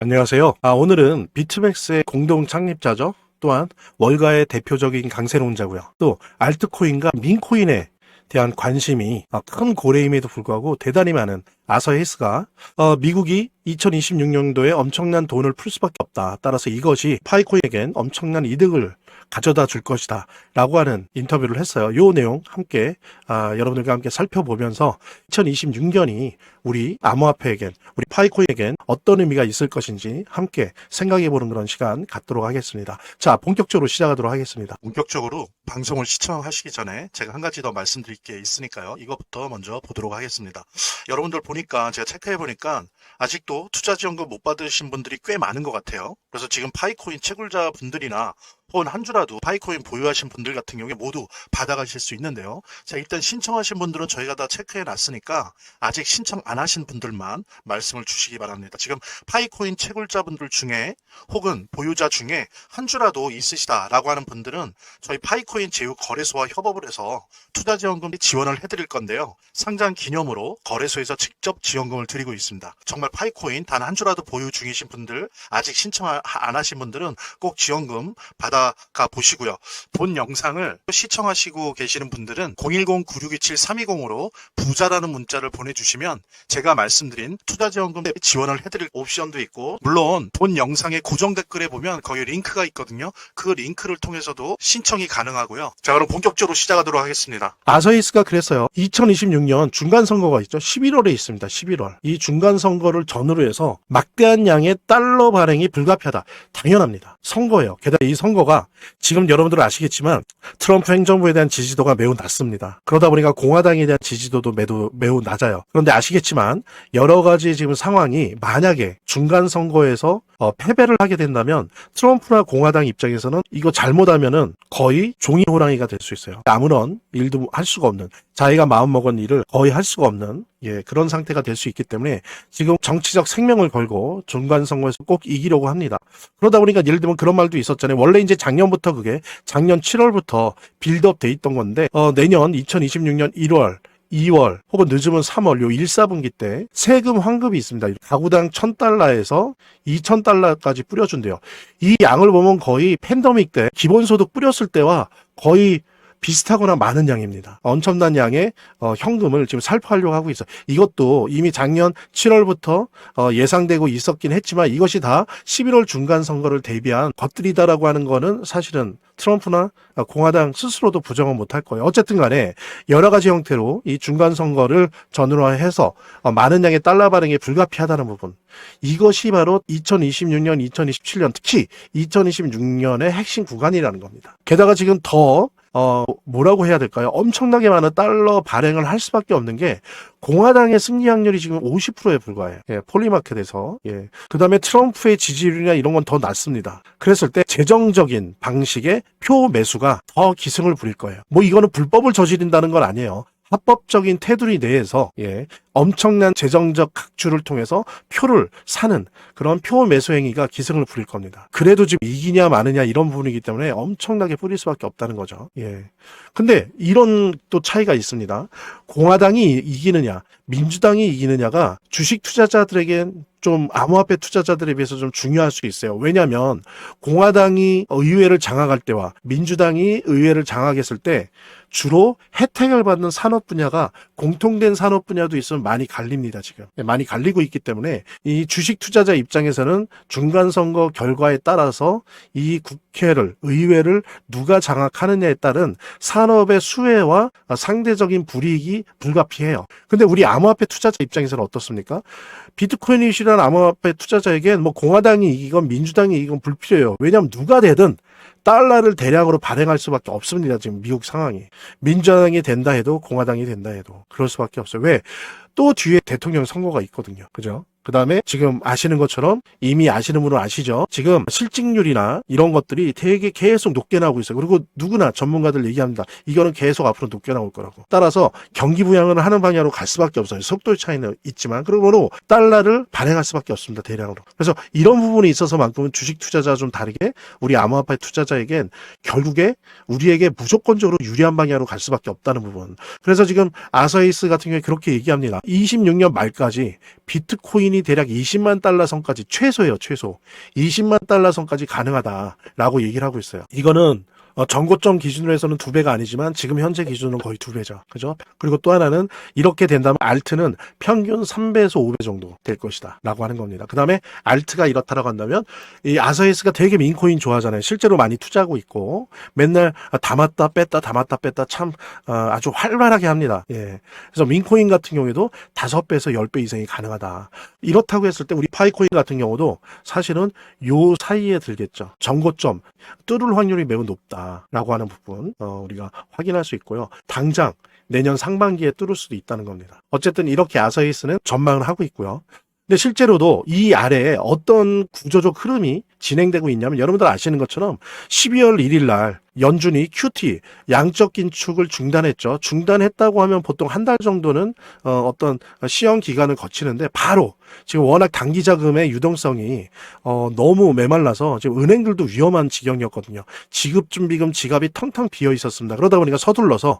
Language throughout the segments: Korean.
안녕하세요. 오늘은 비트맥스의 공동 창립자죠. 또한 월가의 대표적인 강세론자고요. 또 알트코인과 민코인에 대한 관심이 큰 고래임에도 불구하고 대단히 많은 아서 헤이스가 미국이 2026년도에 엄청난 돈을 풀 수밖에 없다. 따라서 이것이 파이코인에겐 엄청난 이득을 가져다 줄 것이다 라고 하는 인터뷰를 했어요. 이 내용 함께 여러분들과 함께 살펴보면서 2026년이 우리 암호화폐에겐, 우리 파이코인에겐 어떤 의미가 있을 것인지 함께 생각해보는 그런 시간 갖도록 하겠습니다. 자, 본격적으로 시작하도록 하겠습니다. 본격적으로 방송을 시청하시기 전에 제가 한 가지 더 말씀드릴 게 있으니까요. 이것부터 먼저 보도록 하겠습니다. 여러분들 보니까 제가 체크해보니까 아직도 투자지원금 못 받으신 분들이 꽤 많은 것 같아요. 그래서 지금 파이코인 채굴자 분들이나 혹은 한 주라도 파이코인 보유하신 분들 같은 경우에 모두 받아가실 수 있는데요. 자, 일단 신청하신 분들은 저희가 다 체크해 놨으니까 아직 신청 안 하신 분들만 말씀을 주시기 바랍니다. 지금 파이코인 채굴자분들 중에 혹은 보유자 중에 한 주라도 있으시다라고 하는 분들은 저희 파이코인 제휴 거래소와 협업을 해서 투자지원금 지원을 해드릴 건데요. 상장 기념으로 거래소에서 직접 지원금을 드리고 있습니다. 정말 파이코인 단 한 주라도 보유 중이신 분들, 아직 신청 안 하신 분들은 꼭 지원금 받아가 보시고요. 본 영상을 시청하시고 계시는 분들은 010-9627-320으로 부자라는 문자를 보내주시면 제가 말씀드린 투자지원금 지원을 해드릴 옵션도 있고, 물론 본 영상의 고정 댓글에 보면 거기 링크가 있거든요. 그 링크를 통해서도 신청이 가능하고요. 자, 그럼 본격적으로 시작하도록 하겠습니다. 아서히스가 그랬어요. 2026년 중간선거가 있죠. 11월에 있습니다. 11월. 이 중간선거를 전후로 해서 막대한 양의 달러 발행이 불가피하다. 당연합니다. 선거예요. 게다가 이 선거가 지금 여러분들 아시겠지만 트럼프 행정부에 대한 지지도가 매우 낮습니다. 그러다 보니까 공화당에 대한 지지도도 매우 낮아요. 그런데 아시겠지만 여러 가지 지금 상황이 만약에 중간선거에서 패배를 하게 된다면 트럼프나 공화당 입장에서는 이거 잘못하면은 거의 종이 호랑이가 될 수 있어요. 아무런 일도 할 수가 없는, 자기가 마음먹은 일을 거의 할 수가 없는 그런 상태가 될 수 있기 때문에 지금 정치적 생명을 걸고 중간선거에서 꼭 이기려고 합니다. 그러다 보니까 예를 들면 그런 말도 있었잖아요. 원래 이제 작년부터 그게 작년 7월부터 빌드업 돼 있던 건데 내년 2026년 1월 2월 혹은 늦으면 3월 요 1, 4분기 때 세금 환급이 있습니다. 가구당 $1,000에서 $2,000까지 뿌려준대요. 이 양을 보면 거의 팬데믹 때 기본소득 뿌렸을 때와 거의 비슷하거나 많은 양입니다. 엄청난 양의 현금을 지금 살포하려고 하고 있어요. 이것도 이미 작년 7월부터 예상되고 있었긴 했지만 이것이 다 11월 중간선거를 대비한 것들이다라고 하는 거는 사실은 트럼프나 공화당 스스로도 부정은 못할 거예요. 어쨌든 간에 여러 가지 형태로 이 중간선거를 전후로 해서 많은 양의 달러 발행이 불가피하다는 부분, 이것이 바로 2026년, 2027년, 특히 2026년의 핵심 구간이라는 겁니다. 게다가 지금 더 뭐라고 해야 될까요? 엄청나게 많은 달러 발행을 할 수밖에 없는 게 공화당의 승리 확률이 지금 50%에 불과해요. 폴리마켓에서. 그 다음에 트럼프의 지지율이나 이런 건 더 낮습니다. 그랬을 때 재정적인 방식의 표 매수가 더 기승을 부릴 거예요. 뭐 이거는 불법을 저지른다는 건 아니에요. 합법적인 테두리 내에서 엄청난 재정적 각주를 통해서 표를 사는 그런 표 매수 행위가 기승을 부릴 겁니다. 그래도 지금 이기냐 마느냐 이런 부분이기 때문에 엄청나게 뿌릴 수밖에 없다는 거죠. 근데 이런 또 차이가 있습니다. 공화당이 이기느냐, 민주당이 이기느냐가 주식 투자자들에겐 좀 암호화폐 투자자들에 비해서 좀 중요할 수 있어요. 왜냐하면 공화당이 의회를 장악할 때와 민주당이 의회를 장악했을 때 주로 혜택을 받는 산업 분야가 공통된 산업 분야도 있으면 많이 갈립니다. 지금 많이 갈리고 있기 때문에 이 주식 투자자 입장에서는 중간선거 결과에 따라서 이 국회를, 의회를 누가 장악하느냐에 따른 산업의 수혜와 상대적인 불이익이 불가피해요. 근데 우리 암호화폐 투자자 입장에서는 어떻습니까? 비트코인이 실현 암호화폐 투자자에겐 뭐 공화당이 이기건 민주당이 이기건 불필요해요. 왜냐하면 누가 되든 달러를 대량으로 발행할 수밖에 없습니다. 지금 미국 상황이. 민주당이 된다 해도 공화당이 된다 해도 그럴 수밖에 없어요. 왜? 또 뒤에 대통령 선거가 있거든요. 그죠? 그 다음에 지금 아시는 것처럼, 이미 아시는 분은 아시죠? 지금 실직률이나 이런 것들이 되게 계속 높게 나오고 있어요. 그리고 누구나 전문가들 얘기합니다. 이거는 계속 앞으로 높게 나올 거라고. 따라서 경기 부양을 하는 방향으로 갈 수밖에 없어요. 속도의 차이는 있지만 그러므로 달러를 발행할 수밖에 없습니다. 대량으로. 그래서 이런 부분이 있어서만큼은 주식 투자자와 좀 다르게 우리 암호화폐 투자자에겐 결국에 우리에게 무조건적으로 유리한 방향으로 갈 수밖에 없다는 부분. 그래서 지금 아서히스 같은 경우에 그렇게 얘기합니다. 26년 말까지 비트코인 민코인이 대략 20만 달러 선까지 최소예요, 최소. 20만 달러 선까지 가능하다라고 얘기를 하고 있어요. 이거는 전고점 기준으로 해서는 2배가 아니지만 지금 현재 기준으로는 거의 2배죠. 그죠? 그리고 또 하나는 이렇게 된다면 알트는 평균 3배에서 5배 정도 될 것이다 라고 하는 겁니다. 그 다음에 알트가 이렇다라고 한다면 이 아서이스가 되게 민코인 좋아하잖아요. 실제로 많이 투자하고 있고 맨날 담았다 뺐다 참 아주 활발하게 합니다. 예. 그래서 민코인 같은 경우에도 5배에서 10배 이상이 가능하다. 이렇다고 했을 때 우리 파이코인 같은 경우도 사실은 요 사이에 들겠죠. 전고점 뚫을 확률이 매우 높다라고 하는 부분 우리가 확인할 수 있고요. 당장 내년 상반기에 뚫을 수도 있다는 겁니다. 어쨌든 이렇게 아서이스는 전망을 하고 있고요. 근데 실제로도 이 아래에 어떤 구조적 흐름이 진행되고 있냐면 여러분들 아시는 것처럼 12월 1일 날 연준이 QT 양적 긴축을 중단했죠. 중단했다고 하면 보통 한 달 정도는 어떤 시험 기간을 거치는데 바로 지금 워낙 단기 자금의 유동성이 너무 메말라서 지금 은행들도 위험한 지경이었거든요. 지급준비금 지갑이 텅텅 비어 있었습니다. 그러다 보니까 서둘러서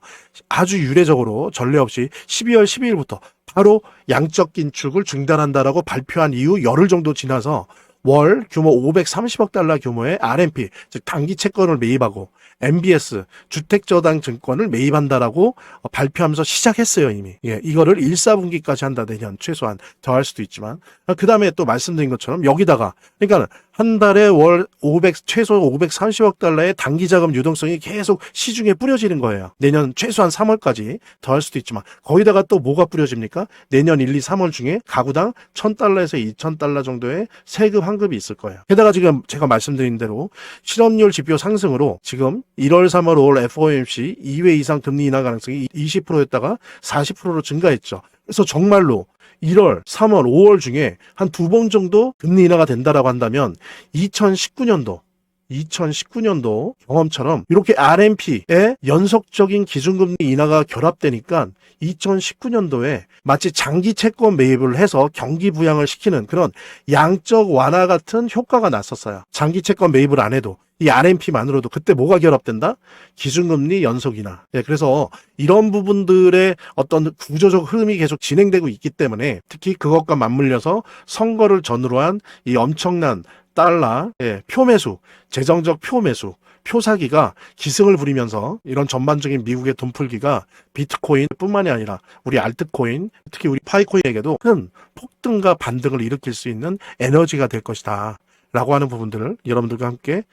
아주 유례적으로 전례 없이 12월 12일부터 바로 양적 긴축을 중단한다라고 발표한 이후 열흘 정도 지나서 월 규모 530억 달러 규모의 RMP, 즉 단기 채권을 매입하고 MBS, 주택저당증권을 매입한다라고 발표하면서 시작했어요, 이미. 예, 이거를 1, 4분기까지 한다, 내년 최소한 더 할 수도 있지만. 그 다음에 또 말씀드린 것처럼 여기다가, 그러니까 한 달에 월 최소 530억 달러의 단기 자금 유동성이 계속 시중에 뿌려지는 거예요. 내년 최소한 3월까지 더 할 수도 있지만 거기다가 또 뭐가 뿌려집니까? 내년 1, 2, 3월 중에 가구당 1,000달러에서 2,000달러 정도의 세금 환급이 있을 거예요. 게다가 지금 제가 말씀드린 대로 실업률 지표 상승으로 지금 1월, 3월, 5월 FOMC 2회 이상 금리 인하 가능성이 20%였다가 40%로 증가했죠. 그래서 정말로 1월, 3월, 5월 중에 한 2번 정도 금리 인하가 된다라고 한다면 2019년도 경험처럼 이렇게 RMP의 연속적인 기준금리 인하가 결합되니까 2019년도에 마치 장기 채권 매입을 해서 경기 부양을 시키는 그런 양적 완화 같은 효과가 났었어요. 장기 채권 매입을 안 해도 이 RMP만으로도 그때 뭐가 결합된다? 기준금리 연속 인하. 예, 그래서 이런 부분들의 어떤 구조적 흐름이 계속 진행되고 있기 때문에 특히 그것과 맞물려서 선거를 전후로 한 이 엄청난 달러 표매수, 재정적 표매수, 표사기가 기승을 부리면서 이런 전반적인 미국의 돈풀기가 비트코인뿐만이 아니라 우리 알트코인, 특히 우리 파이코인에게도 큰 폭등과 반등을 일으킬 수 있는 에너지가 될 것이다 라고 하는 부분들을 여러분들과 함께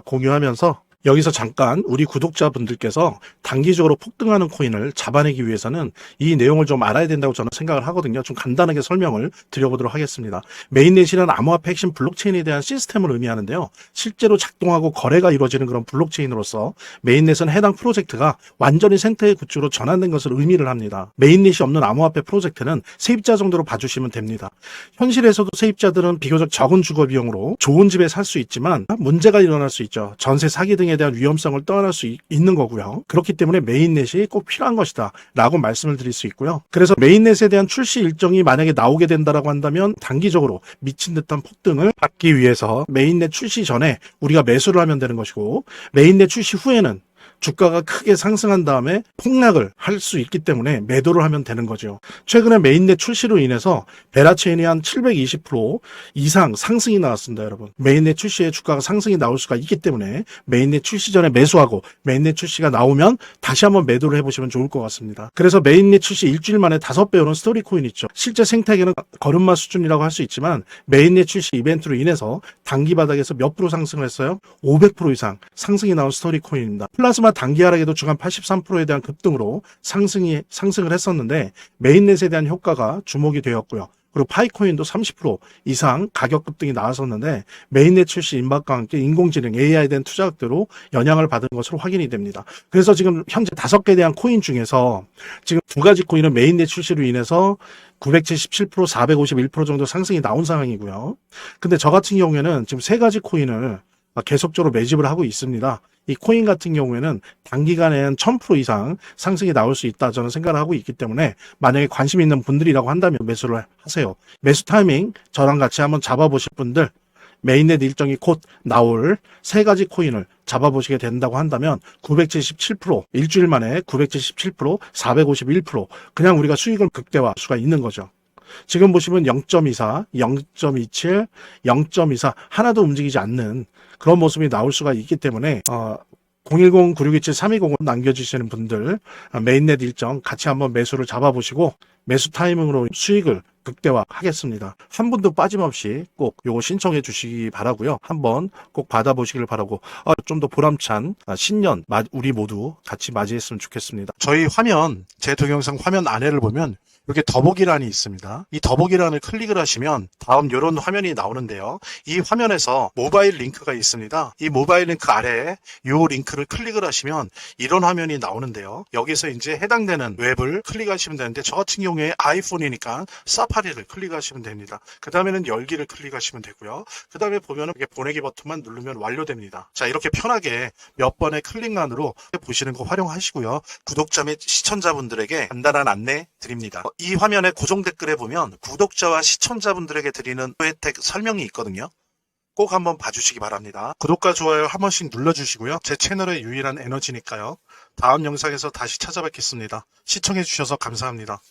공유하면서 여기서 잠깐 우리 구독자분들께서 단기적으로 폭등하는 코인을 잡아내기 위해서는 이 내용을 좀 알아야 된다고 저는 생각을 하거든요. 좀 간단하게 설명을 드려보도록 하겠습니다. 메인넷이란 암호화폐 핵심 블록체인에 대한 시스템을 의미하는데요. 실제로 작동하고 거래가 이루어지는 그런 블록체인으로서 메인넷은 해당 프로젝트가 완전히 생태계 구축으로 전환된 것을 의미를 합니다. 메인넷이 없는 암호화폐 프로젝트는 세입자 정도로 봐주시면 됩니다. 현실에서도 세입자들은 비교적 적은 주거 비용으로 좋은 집에 살 수 있지만 문제가 일어날 수 있죠. 전세 사기 등의 대한 위험성을 떠날 수 있는 거고요. 그렇기 때문에 메인넷이 꼭 필요한 것이다 라고 말씀을 드릴 수 있고요. 그래서 메인넷에 대한 출시 일정이 만약에 나오게 된다라고 한다면 단기적으로 미친 듯한 폭등을 받기 위해서 메인넷 출시 전에 우리가 매수를 하면 되는 것이고 메인넷 출시 후에는 주가가 크게 상승한 다음에 폭락을 할 수 있기 때문에 매도를 하면 되는 거죠. 최근에 메인넷 출시로 인해서 베라체인이 한 720% 이상 상승이 나왔습니다, 여러분. 메인넷 출시에 주가가 상승이 나올 수가 있기 때문에 메인넷 출시 전에 매수하고 메인넷 출시가 나오면 다시 한번 매도를 해보시면 좋을 것 같습니다. 그래서 메인넷 출시 일주일 만에 5배 오른 스토리코인 있죠. 실제 생태계는 걸음마 수준이라고 할 수 있지만 메인넷 출시 이벤트로 인해서 단기 바닥에서 몇 프로 상승을 했어요? 500% 이상 상승이 나온 스토리코인입니다. 플라즈마 단기 하락에도 주간 83%에 대한 급등으로 상승을 했었는데 메인넷에 대한 효과가 주목이 되었고요. 그리고 파이코인도 30% 이상 가격 급등이 나왔었는데 메인넷 출시 임박과 함께 인공지능 AI에 대한 투자額대로 영향을 받은 것으로 확인이 됩니다. 그래서 지금 현재 5개에 대한 코인 중에서 지금 2가지 코인은 메인넷 출시로 인해서 977%, 451% 정도 상승이 나온 상황이고요. 근데 저 같은 경우에는 지금 3가지 코인을 계속적으로 매집을 하고 있습니다. 이 코인 같은 경우에는 단기간에 1000% 이상 상승이 나올 수 있다 저는 생각을 하고 있기 때문에 만약에 관심 있는 분들이라고 한다면 매수를 하세요. 매수 타이밍 저랑 같이 한번 잡아보실 분들 메인넷 일정이 곧 나올 3가지 코인을 잡아보시게 된다고 한다면 977%, 일주일 만에 977%, 451% 그냥 우리가 수익을 극대화할 수가 있는 거죠. 지금 보시면 0.24, 0.27, 0.24 하나도 움직이지 않는 그런 모습이 나올 수가 있기 때문에 010-9627-320 남겨주시는 분들 메인넷 일정 같이 한번 매수를 잡아보시고 매수 타이밍으로 수익을 극대화하겠습니다. 한 분도 빠짐없이 꼭 요거 신청해 주시기 바라고요. 한번 꼭 받아보시길 바라고 좀 더 보람찬 신년 우리 모두 같이 맞이했으면 좋겠습니다. 저희 화면, 제 동영상 화면 안에를 보면 이렇게 더보기란이 있습니다. 이 더보기란을 클릭을 하시면 다음 이런 화면이 나오는데요. 이 화면에서 모바일 링크가 있습니다. 이 모바일 링크 아래에 이 링크를 클릭을 하시면 이런 화면이 나오는데요. 여기서 이제 해당되는 웹을 클릭하시면 되는데 저 같은 경우에 아이폰이니까 사파리를 클릭하시면 됩니다. 그 다음에는 열기를 클릭하시면 되고요. 그 다음에 보면은 이렇게 보내기 버튼만 누르면 완료됩니다. 자, 이렇게 편하게 몇 번의 클릭만으로 보시는 거 활용하시고요. 구독자 및 시청자분들에게 간단한 안내 드립니다. 이 화면에 고정 댓글에 보면 구독자와 시청자분들에게 드리는 혜택 설명이 있거든요. 꼭 한번 봐주시기 바랍니다. 구독과 좋아요 한 번씩 눌러주시고요. 제 채널의 유일한 에너지니까요. 다음 영상에서 다시 찾아뵙겠습니다. 시청해주셔서 감사합니다.